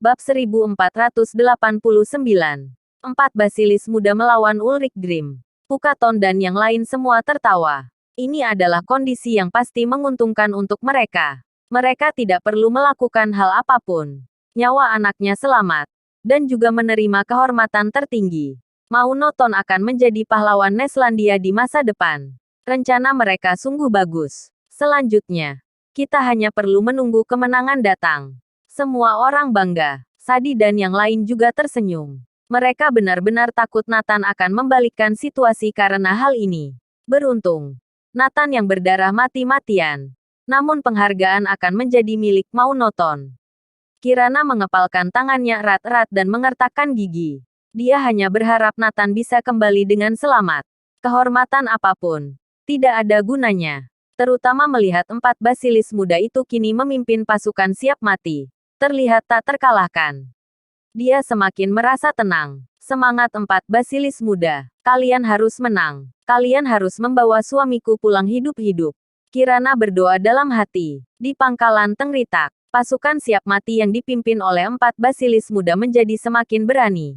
Bab 1489. 4 Basilis muda melawan Ulrich Grimm. Pukaton dan yang lain semua tertawa. Ini adalah kondisi yang pasti menguntungkan untuk mereka. Mereka tidak perlu melakukan hal apapun. Nyawa anaknya selamat. Dan juga menerima kehormatan tertinggi. Maunoton akan menjadi pahlawan Neslandia di masa depan. Rencana mereka sungguh bagus. Selanjutnya, kita hanya perlu menunggu kemenangan datang. Semua orang bangga. Sadi dan yang lain juga tersenyum. Mereka benar-benar takut Nathan akan membalikkan situasi karena hal ini. Beruntung, Nathan yang berdarah mati-matian. Namun penghargaan akan menjadi milik Maunoton. Kirana mengepalkan tangannya erat-erat dan mengertakkan gigi. Dia hanya berharap Nathan bisa kembali dengan selamat. Kehormatan apapun tidak ada gunanya. Terutama melihat 4 basilis muda itu kini memimpin pasukan siap mati. Terlihat tak terkalahkan. Dia semakin merasa tenang. Semangat 4 basilis muda. Kalian harus menang. Kalian harus membawa suamiku pulang hidup-hidup. Kirana berdoa dalam hati. Di pangkalan Tengritak, pasukan siap mati yang dipimpin oleh 4 basilis muda menjadi semakin berani.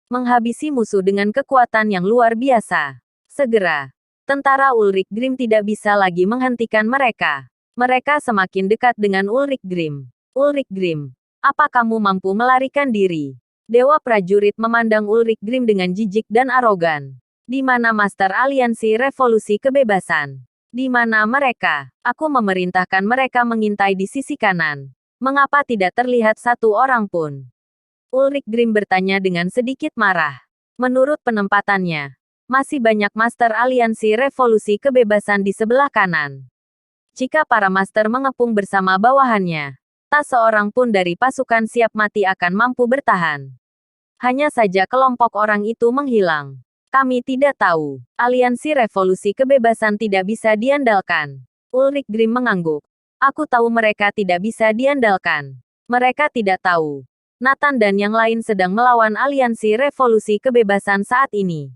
Menghabisi musuh dengan kekuatan yang luar biasa. Segera, tentara Ulrich Grimm tidak bisa lagi menghentikan mereka. Mereka semakin dekat dengan Ulrich Grimm. Ulrich Grimm, apa kamu mampu melarikan diri? Dewa prajurit memandang Ulrich Grimm dengan jijik dan arogan. Di mana Master Aliansi Revolusi Kebebasan? Di mana mereka? Aku memerintahkan mereka mengintai di sisi kanan. Mengapa tidak terlihat satu orang pun? Ulrich Grimm bertanya dengan sedikit marah. Menurut penempatannya, masih banyak Master Aliansi Revolusi Kebebasan di sebelah kanan. Jika para Master mengepung bersama bawahannya, tak seorang pun dari pasukan siap mati akan mampu bertahan. Hanya saja kelompok orang itu menghilang. Kami tidak tahu. Aliansi Revolusi Kebebasan tidak bisa diandalkan. Ulrich Grimm mengangguk. Aku tahu mereka tidak bisa diandalkan. Mereka tidak tahu. Nathan dan yang lain sedang melawan Aliansi Revolusi Kebebasan saat ini.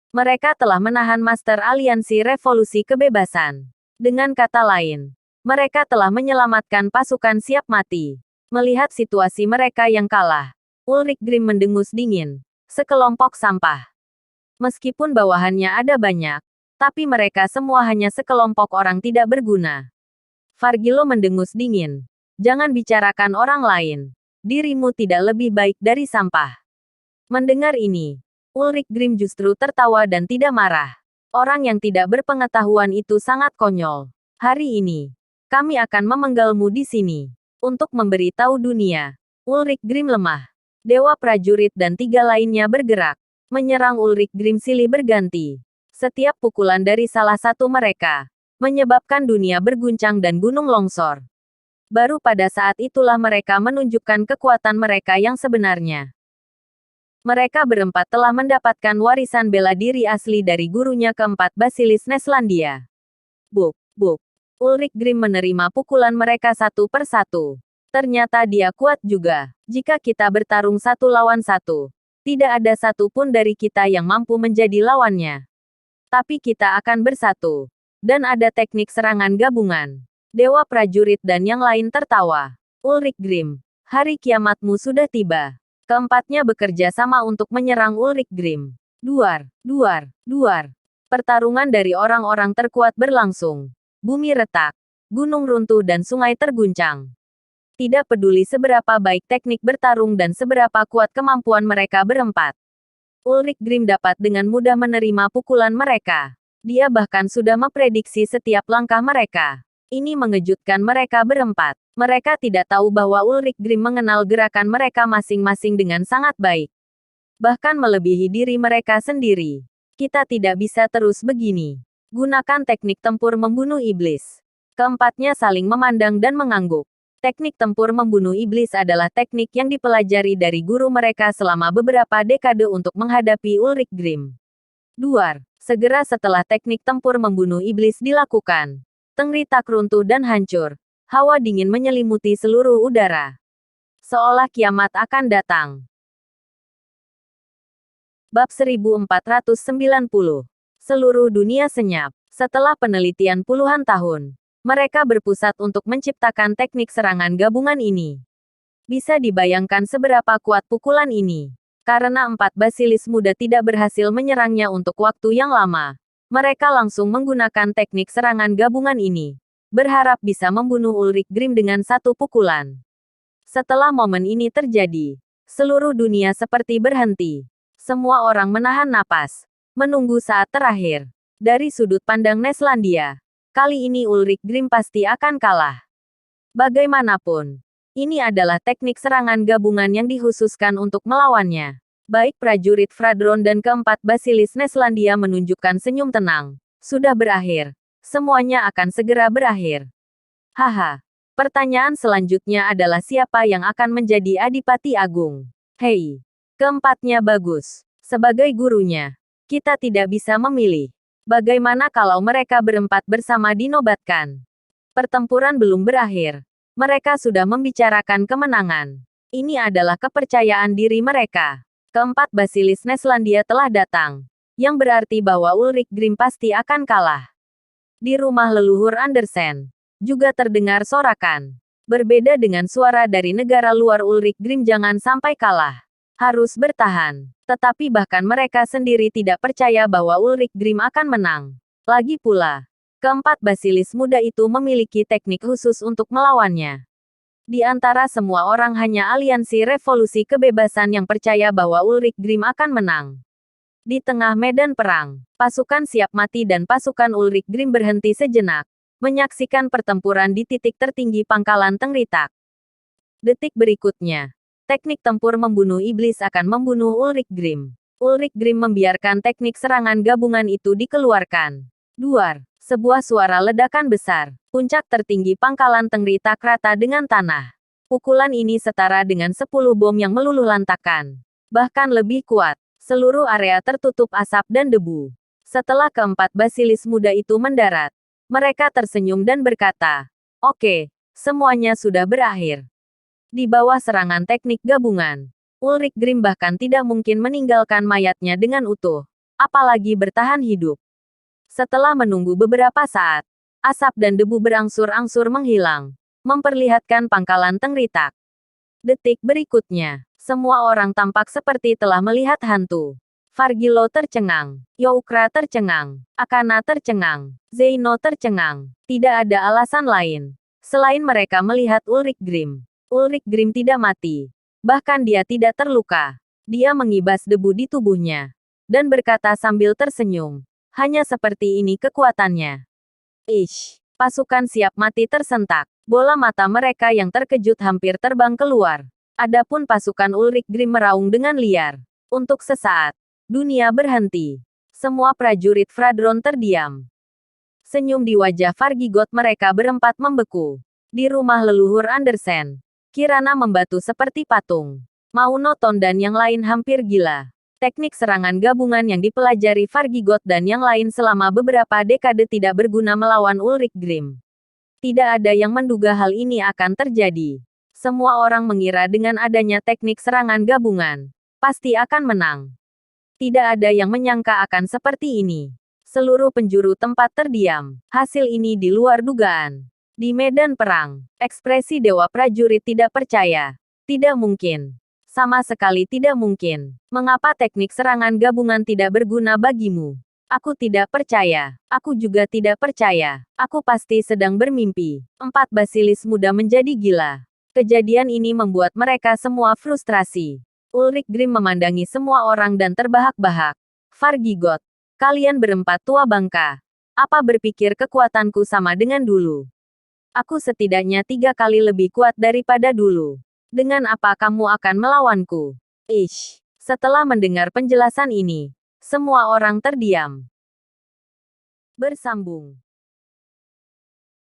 Mereka telah menahan Master Aliansi Revolusi Kebebasan. Dengan kata lain, mereka telah menyelamatkan pasukan siap mati. Melihat situasi mereka yang kalah, Ulrich Grimm mendengus dingin. Sekelompok sampah. Meskipun bawahannya ada banyak, tapi mereka semua hanya sekelompok orang tidak berguna. Fargilo mendengus dingin. Jangan bicarakan orang lain. Dirimu tidak lebih baik dari sampah. Mendengar ini, Ulrich Grimm justru tertawa dan tidak marah. Orang yang tidak berpengetahuan itu sangat konyol. Hari ini, kami akan memenggalmu di sini. Untuk memberitahu dunia, Ulrich Grimm lemah. Dewa prajurit dan 3 lainnya bergerak. Menyerang Ulrich Grimm silih berganti. Setiap pukulan dari salah satu mereka, menyebabkan dunia berguncang dan gunung longsor. Baru pada saat itulah mereka menunjukkan kekuatan mereka yang sebenarnya. Mereka berempat telah mendapatkan warisan bela diri asli dari gurunya keempat Basilis Neslandia. Buk, buk. Ulrich Grimm menerima pukulan mereka satu per satu. Ternyata dia kuat juga. Jika kita bertarung 1 lawan 1, tidak ada satu pun dari kita yang mampu menjadi lawannya. Tapi kita akan bersatu. Dan ada teknik serangan gabungan. Dewa prajurit dan yang lain tertawa. Ulrich Grimm, hari kiamatmu sudah tiba. Keempatnya bekerja sama untuk menyerang Ulrich Grimm. Duar, duar, duar. Pertarungan dari orang-orang terkuat berlangsung. Bumi retak, gunung runtuh dan sungai terguncang. Tidak peduli seberapa baik teknik bertarung dan seberapa kuat kemampuan mereka berempat. Ulrich Grimm dapat dengan mudah menerima pukulan mereka. Dia bahkan sudah memprediksi setiap langkah mereka. Ini mengejutkan mereka berempat. Mereka tidak tahu bahwa Ulrich Grimm mengenal gerakan mereka masing-masing dengan sangat baik. Bahkan melebihi diri mereka sendiri. Kita tidak bisa terus begini. Gunakan teknik tempur membunuh iblis. Keempatnya saling memandang dan mengangguk. Teknik tempur membunuh iblis adalah teknik yang dipelajari dari guru mereka selama beberapa dekade untuk menghadapi Ulrich Grimm. Duar. Segera setelah teknik tempur membunuh iblis dilakukan, Tengritak runtuh dan hancur. Hawa dingin menyelimuti seluruh udara. Seolah kiamat akan datang. Bab 1490. Seluruh dunia senyap. Setelah penelitian puluhan tahun, mereka berpusat untuk menciptakan teknik serangan gabungan ini. Bisa dibayangkan seberapa kuat pukulan ini. Karena 4 basilis muda tidak berhasil menyerangnya untuk waktu yang lama, mereka langsung menggunakan teknik serangan gabungan ini, berharap bisa membunuh Ulrich Grimm dengan satu pukulan. Setelah momen ini terjadi, seluruh dunia seperti berhenti. Semua orang menahan napas, menunggu saat terakhir. Dari sudut pandang Neslandia, kali ini Ulrich Grimm pasti akan kalah. Bagaimanapun, ini adalah teknik serangan gabungan yang dikhususkan untuk melawannya. Baik prajurit Fradron dan keempat basilis Neslandia menunjukkan senyum tenang. Sudah berakhir. Semuanya akan segera berakhir. Haha. Pertanyaan selanjutnya adalah siapa yang akan menjadi Adipati Agung? Hei. Keempatnya bagus. Sebagai gurunya, kita tidak bisa memilih. Bagaimana kalau mereka berempat bersama dinobatkan? Pertempuran belum berakhir. Mereka sudah membicarakan kemenangan. Ini adalah kepercayaan diri mereka. Keempat basilis Neslandia telah datang. Yang berarti bahwa Ulrich Grimm pasti akan kalah. Di rumah leluhur Andersen, juga terdengar sorakan. Berbeda dengan suara dari negara luar, Ulrich Grimm jangan sampai kalah. Harus bertahan. Tetapi bahkan mereka sendiri tidak percaya bahwa Ulrich Grimm akan menang. Lagi pula, keempat basilis muda itu memiliki teknik khusus untuk melawannya. Di antara semua orang hanya aliansi revolusi kebebasan yang percaya bahwa Ulrich Grimm akan menang. Di tengah medan perang, pasukan siap mati dan pasukan Ulrich Grimm berhenti sejenak, menyaksikan pertempuran di titik tertinggi pangkalan Tengritak. Detik berikutnya, teknik tempur membunuh iblis akan membunuh Ulrich Grimm. Ulrich Grimm membiarkan teknik serangan gabungan itu dikeluarkan. Duar. Sebuah suara ledakan besar. Puncak tertinggi pangkalan Tengritak rata dengan tanah. Pukulan ini setara dengan 10 bom yang meluluhlantakkan. Bahkan lebih kuat. Seluruh area tertutup asap dan debu. Setelah keempat basilis muda itu mendarat, mereka tersenyum dan berkata, "Oke, semuanya sudah berakhir." Di bawah serangan teknik gabungan, Ulrich Grimm bahkan tidak mungkin meninggalkan mayatnya dengan utuh, apalagi bertahan hidup. Setelah menunggu beberapa saat, asap dan debu berangsur-angsur menghilang, memperlihatkan pangkalan Tengritak. Detik berikutnya, semua orang tampak seperti telah melihat hantu. Fargilo tercengang, Youkra tercengang, Akana tercengang, Zeino tercengang. Tidak ada alasan lain selain mereka melihat Ulrich Grimm. Ulrich Grimm tidak mati, bahkan dia tidak terluka. Dia mengibas debu di tubuhnya dan berkata sambil tersenyum, "Hanya seperti ini kekuatannya." Ish, pasukan siap mati tersentak. Bola mata mereka yang terkejut hampir terbang keluar. Adapun pasukan Ulrich Grimm meraung dengan liar. Untuk sesaat, dunia berhenti. Semua prajurit Fradron terdiam. Senyum di wajah Fargigot mereka berempat membeku. Di rumah leluhur Andersen, Kirana membatu seperti patung. Mauno Ton dan yang lain hampir gila. Teknik serangan gabungan yang dipelajari Fargigot dan yang lain selama beberapa dekade tidak berguna melawan Ulrich Grimm. Tidak ada yang menduga hal ini akan terjadi. Semua orang mengira dengan adanya teknik serangan gabungan, pasti akan menang. Tidak ada yang menyangka akan seperti ini. Seluruh penjuru tempat terdiam. Hasil ini di luar dugaan. Di medan perang, ekspresi dewa prajurit tidak percaya. Tidak mungkin. Sama sekali tidak mungkin. Mengapa teknik serangan gabungan tidak berguna bagimu? Aku tidak percaya. Aku juga tidak percaya. Aku pasti sedang bermimpi. 4 basilis muda menjadi gila. Kejadian ini membuat mereka semua frustrasi. Ulrich Grimm memandangi semua orang dan terbahak-bahak. Fargigot, kalian berempat tua bangka. Apa berpikir kekuatanku sama dengan dulu? Aku setidaknya 3 kali lebih kuat daripada dulu. Dengan apa kamu akan melawanku? Ish. Setelah mendengar penjelasan ini, semua orang terdiam. Bersambung.